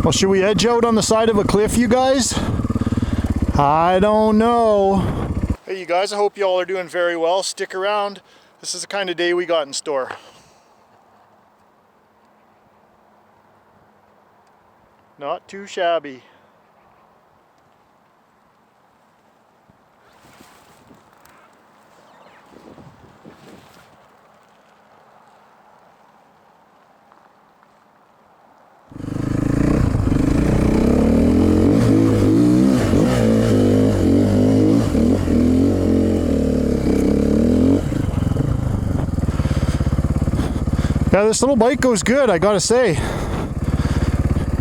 Well, should we edge out on the side of a cliff, you guys? I don't know. Hey, you guys, I hope you all are doing very well. Stick around. This is the kind of day we got in store. Not too shabby. Yeah, this little bike goes good, I gotta say.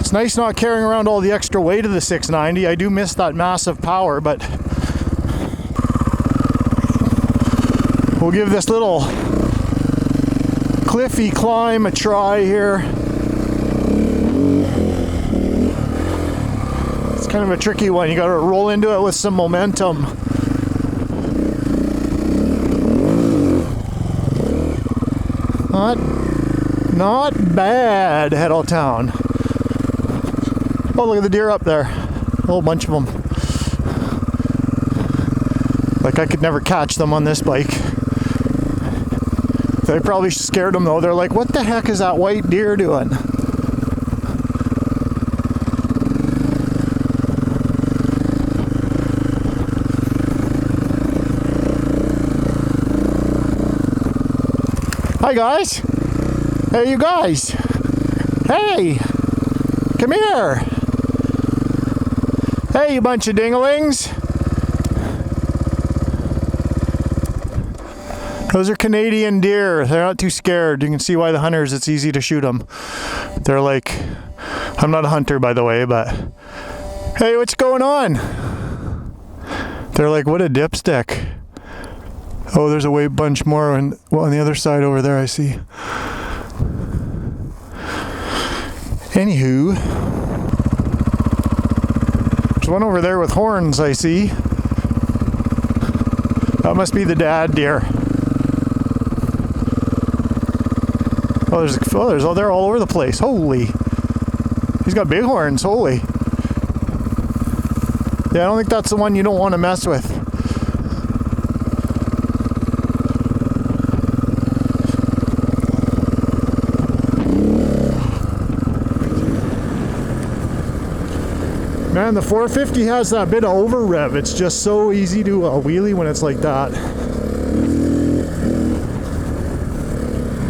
It's nice not carrying around all the extra weight of the 690. I do miss that massive power, but we'll give this little cliffy climb a try here. It's kind of a tricky one. You gotta roll into it with some momentum. Not bad, head out of town. Oh, look at the deer up there. A whole bunch of them. Like I could never catch them on this bike. They probably scared them though. They're like, what the heck is that white deer doing? Hi guys. Hey you guys. Hey. Come here. Hey you bunch of dinglings. Those are Canadian deer. They're not too scared. You can see why the hunters, it's easy to shoot them. They're like, I'm not a hunter by the way, but hey, what's going on? They're like, what a dipstick. Oh, there's a bunch more on the other side over there, I see. Anywho, there's one over there with horns, I see. That must be the dad deer. Oh, they're all over the place. Holy. He's got big horns, holy. Yeah, I don't think that's the one you don't want to mess with. Man, the 450 has that bit of over rev. It's just so easy to wheelie when it's like that.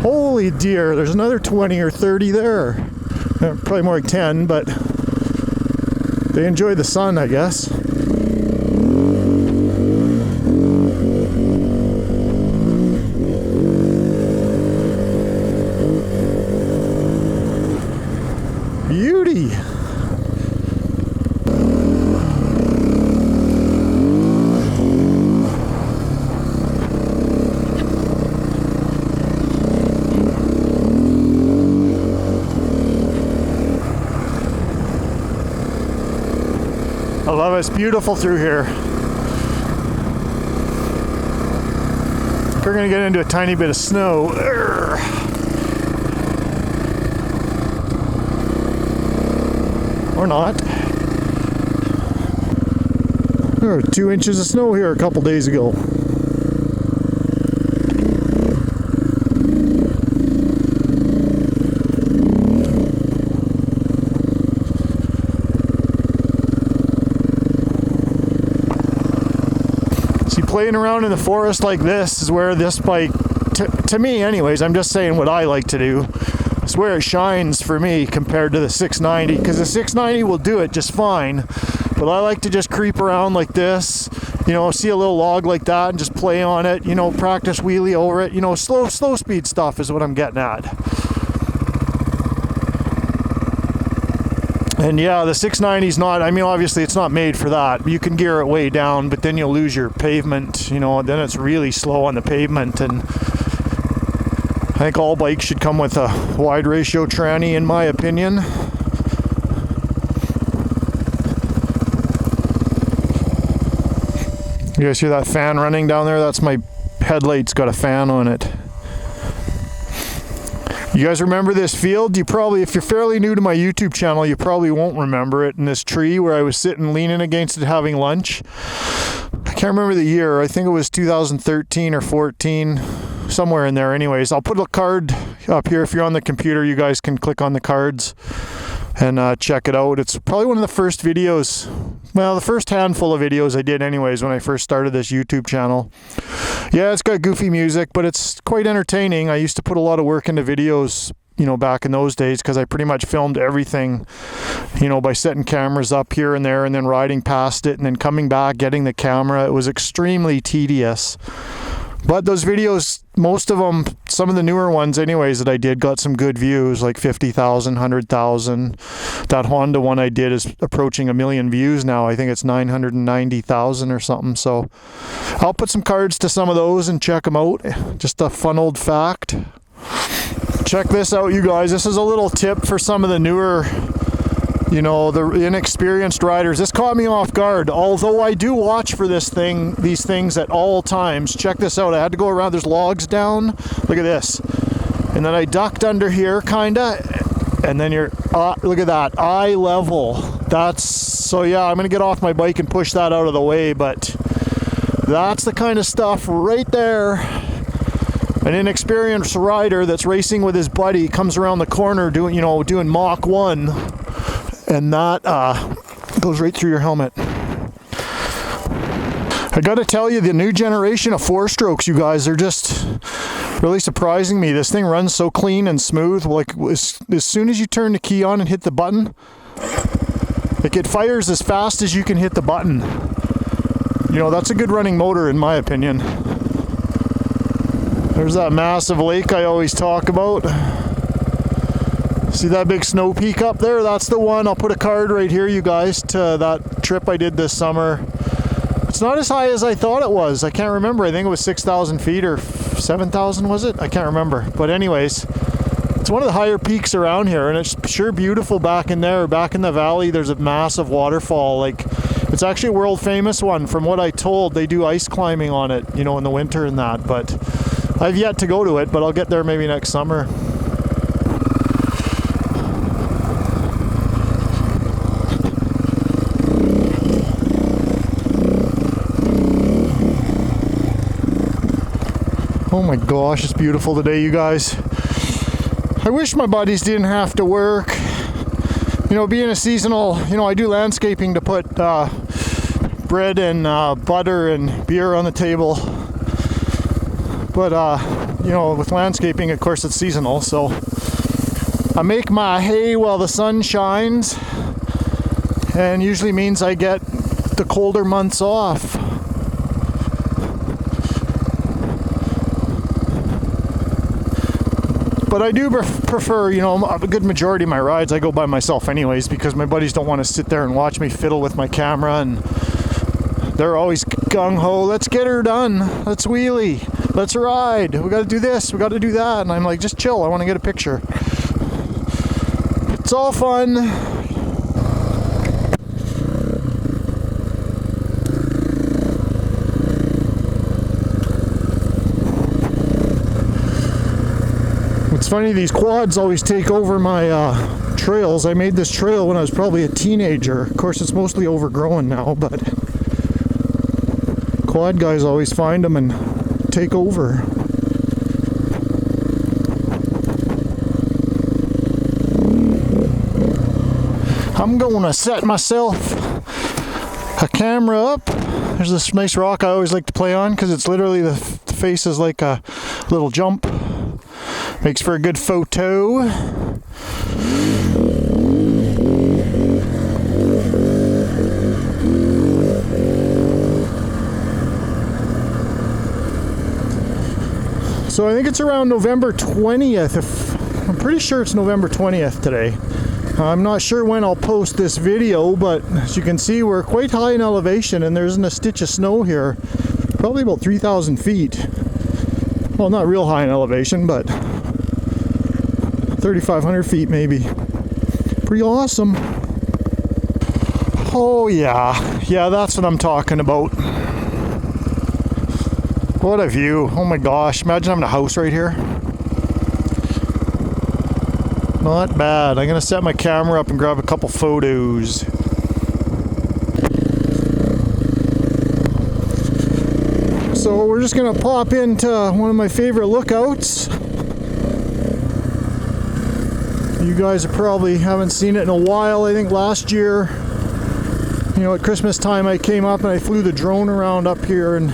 Holy dear, there's another 20 or 30 there. Probably more like 10, but they enjoy the sun, I guess. Beauty. I love it. It's beautiful through here. We're gonna get into a tiny bit of snow. Urgh. Or not. There were 2 inches of snow here a couple days ago. Playing around in the forest like this is where this bike, to me anyways, I'm just saying what I like to do, it's where it shines for me compared to the 690, because the 690 will do it just fine, but I like to just creep around like this, you know, see a little log like that and just play on it, you know, practice wheelie over it, you know, slow speed stuff is what I'm getting at. And yeah, the 690's not, I mean, obviously it's not made for that. You can gear it way down, but then you'll lose your pavement, you know, then it's really slow on the pavement. And I think all bikes should come with a wide ratio tranny, in my opinion. You guys hear that fan running down there? That's my headlight's got a fan on it. You guys remember this field? You probably, if you're fairly new to my YouTube channel, you probably won't remember it. In this tree where I was sitting leaning against it having lunch. I can't remember the year. I think it was 2013 or 14, somewhere in there. Anyways, I'll put a card up here. If you're on the computer, you guys can click on the cards and check it out. It's probably one of the first videos, well, the first handful of videos I did anyways when I first started this YouTube channel. Yeah, it's got goofy music, but it's quite entertaining. I used to put a lot of work into videos, you know, back in those days, because I pretty much filmed everything, you know, by setting cameras up here and there and then riding past it and then coming back, getting the camera. It was extremely tedious. But those videos, most of them, some of the newer ones anyways that I did, got some good views, like 50,000, 100,000. That Honda one I did is approaching 1 million views now. I think it's 990,000 or something. So I'll put some cards to some of those and check them out. Just a fun old fact. Check this out, you guys. This is a little tip for some of the newer, you know, the inexperienced riders. This caught me off guard, although I do watch for these things at all times. Check this out. I had to go around. There's logs down. Look at this. And then I ducked under here, kinda. And then you're, look at that, eye level. That's, so yeah, I'm gonna get off my bike and push that out of the way, but that's the kind of stuff right there. An inexperienced rider that's racing with his buddy comes around the corner doing, you know, doing Mach 1. And that goes right through your helmet. I gotta tell you, the new generation of 4-strokes, you guys, are just really surprising me. This thing runs so clean and smooth. Like as soon as you turn the key on and hit the button, like it fires as fast as you can hit the button. You know, that's a good running motor in my opinion. There's that massive lake I always talk about. See that big snow peak up there? That's the one. I'll put a card right here, you guys, to that trip I did this summer. It's not as high as I thought it was. I can't remember. I think it was 6,000 feet or 7,000, was it? I can't remember. But anyways, it's one of the higher peaks around here, and it's sure beautiful back in there. Back in the valley, there's a massive waterfall. Like, it's actually a world famous one. From what I told, they do ice climbing on it, you know, in the winter and that. But I've yet to go to it, but I'll get there maybe next summer. Oh my gosh, it's beautiful today, you guys. I wish my buddies didn't have to work. You know, being a seasonal, you know, I do landscaping to put bread and butter and beer on the table. But, you know, with landscaping, of course, it's seasonal. So I make my hay while the sun shines. And usually means I get the colder months off. But I do prefer, you know, a good majority of my rides I go by myself anyways, because my buddies don't want to sit there and watch me fiddle with my camera, and they're always gung-ho, let's get her done, let's wheelie, let's ride, we got to do this, we got to do that, and I'm like, just chill, I want to get a picture. It's all fun. It's funny, these quads always take over my trails. I made this trail when I was probably a teenager. Of course, it's mostly overgrown now, but quad guys always find them and take over. I'm gonna set myself a camera up. There's this nice rock I always like to play on because it's literally the face is like a little jump. Makes for a good photo. So I think it's around November 20th. I'm pretty sure it's November 20th today. I'm not sure when I'll post this video, but as you can see, we're quite high in elevation and there isn't a stitch of snow here. Probably about 3,000 feet. Well, not real high in elevation, but 3,500 feet maybe. Pretty awesome. Oh yeah, yeah, that's what I'm talking about. What a view. Oh my gosh, imagine having a house right here. Not bad. I'm gonna set my camera up and grab a couple photos. So we're just gonna pop into one of my favorite lookouts. You guys probably haven't seen it in a while. I think last year, you know, at Christmas time I came up and I flew the drone around up here, and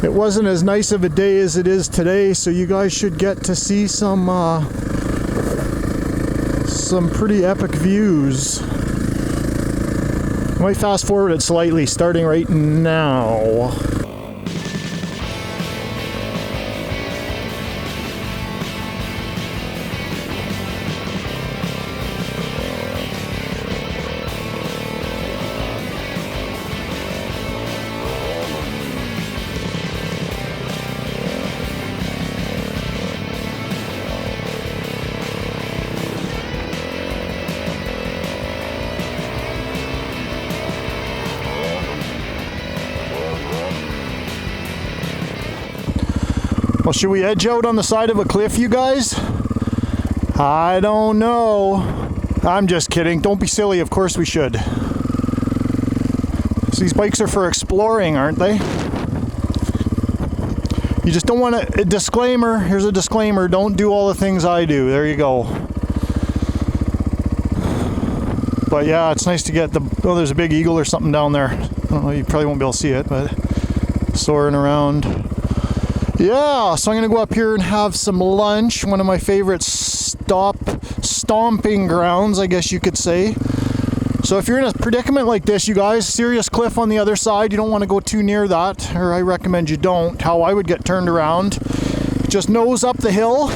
it wasn't as nice of a day as it is today, so you guys should get to see some pretty epic views. I might fast forward it slightly starting right now. Well, should we edge out on the side of a cliff, you guys? I don't know. I'm just kidding. Don't be silly. Of course we should. So these bikes are for exploring, aren't they? You just don't want to... A disclaimer. Here's a disclaimer. Don't do all the things I do. There you go. But yeah, it's nice to get the... Oh, there's a big eagle or something down there. I don't know. You probably won't be able to see it, but soaring around. Yeah, so I'm gonna go up here and have some lunch. One of my favorite stomping grounds, I guess you could say. So if you're in a predicament like this, you guys, serious cliff on the other side, you don't want to go too near that, or I recommend you don't. How I would get turned around, just nose up the hill,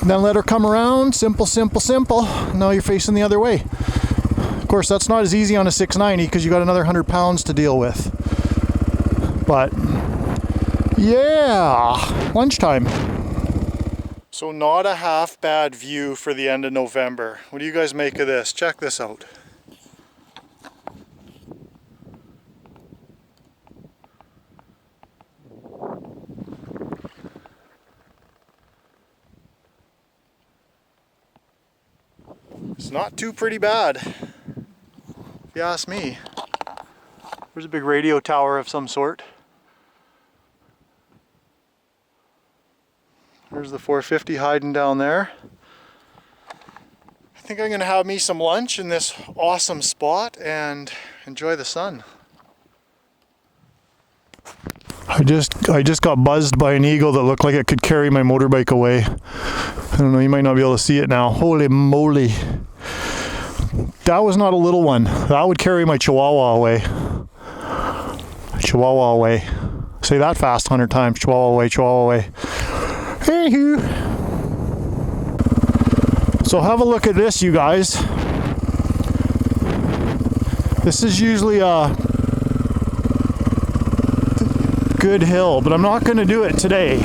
then let her come around. Simple, simple, simple. Now you're facing the other way. Of course, that's not as easy on a 690 because you got another 100 pounds to deal with. But yeah, lunchtime. So not a half bad view for the end of November. What do you guys make of this? Check this out. It's not too pretty bad, if you ask me. There's a big radio tower of some sort. There's the 450 hiding down there. I think I'm gonna have me some lunch in this awesome spot and enjoy the sun. I just got buzzed by an eagle that looked like it could carry my motorbike away. I don't know, you might not be able to see it now. Holy moly. That was not a little one. That would carry my Chihuahua away. Chihuahua away. Say that fast 100 times. Chihuahua away, Chihuahua away. Anywho. So have a look at this, you guys. This is usually a good hill, but I'm not going to do it today.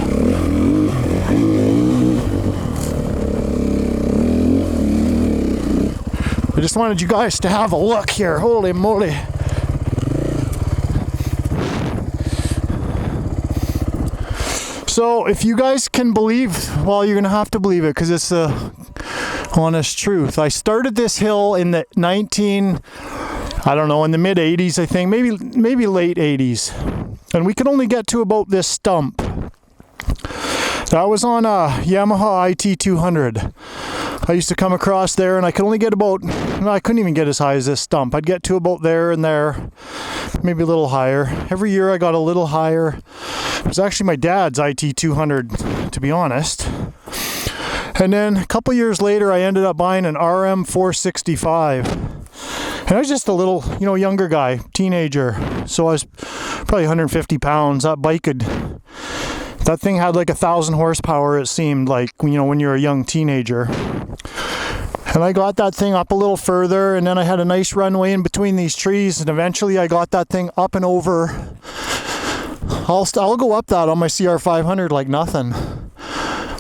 I just wanted you guys to have a look here. Holy moly. So if you guys can believe, well, you're going to have to believe it because it's the honest truth. I started this hill in the in the mid 80s, I think, maybe late 80s. And we could only get to about this stump. That was on a Yamaha IT200. I used to come across there and I could only get I couldn't even get as high as this stump. I'd get to about there and there, maybe a little higher. Every year I got a little higher. It was actually my dad's IT200, to be honest. And then a couple years later, I ended up buying an RM465. And I was just a little, younger guy, teenager. So I was probably 150 pounds. That thing had like 1,000 horsepower, it seemed like, when you're a young teenager. And I got that thing up a little further, and then I had a nice runway in between these trees, and eventually I got that thing up and over. I'll go up that on my CR500 like nothing.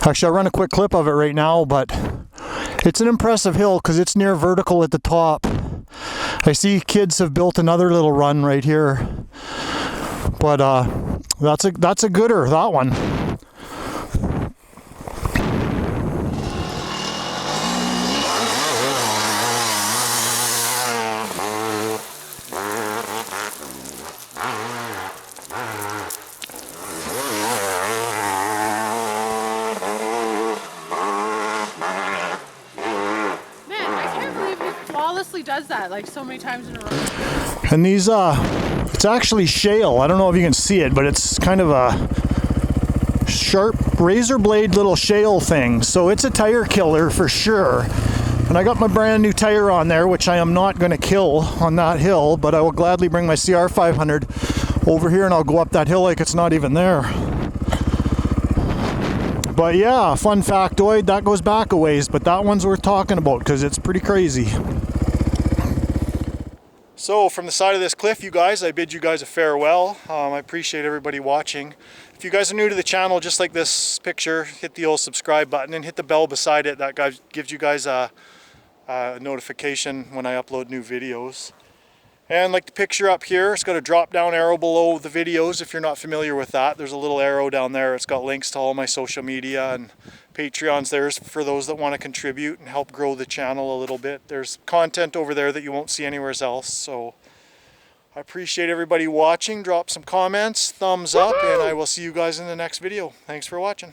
Actually, I'll run a quick clip of it right now, but it's an impressive hill because it's near vertical at the top. I see kids have built another little run right here, but that's a gooder, that one. flawlessly does that like so many times in a row. And these, it's actually shale. I don't know if you can see it, but it's kind of a sharp razor blade little shale thing. So it's a tire killer for sure. And I got my brand new tire on there, which I am not going to kill on that hill, but I will gladly bring my CR500 over here and I'll go up that hill like it's not even there. But yeah, fun factoid, that goes back a ways, but that one's worth talking about because it's pretty crazy. So from the side of this cliff, you guys, I bid you guys a farewell. I appreciate everybody watching. If you guys are new to the channel, just like this picture, hit the old subscribe button and hit the bell beside it. That gives you guys a notification when I upload new videos. And like the picture up here, it's got a drop down arrow below the videos if you're not familiar with that. There's a little arrow down there. It's got links to all my social media and Patreon's there for those that want to contribute and help grow the channel a little bit. There's content over there that you won't see anywhere else. So I appreciate everybody watching. Drop some comments, thumbs up, and I will see you guys in the next video. Thanks for watching.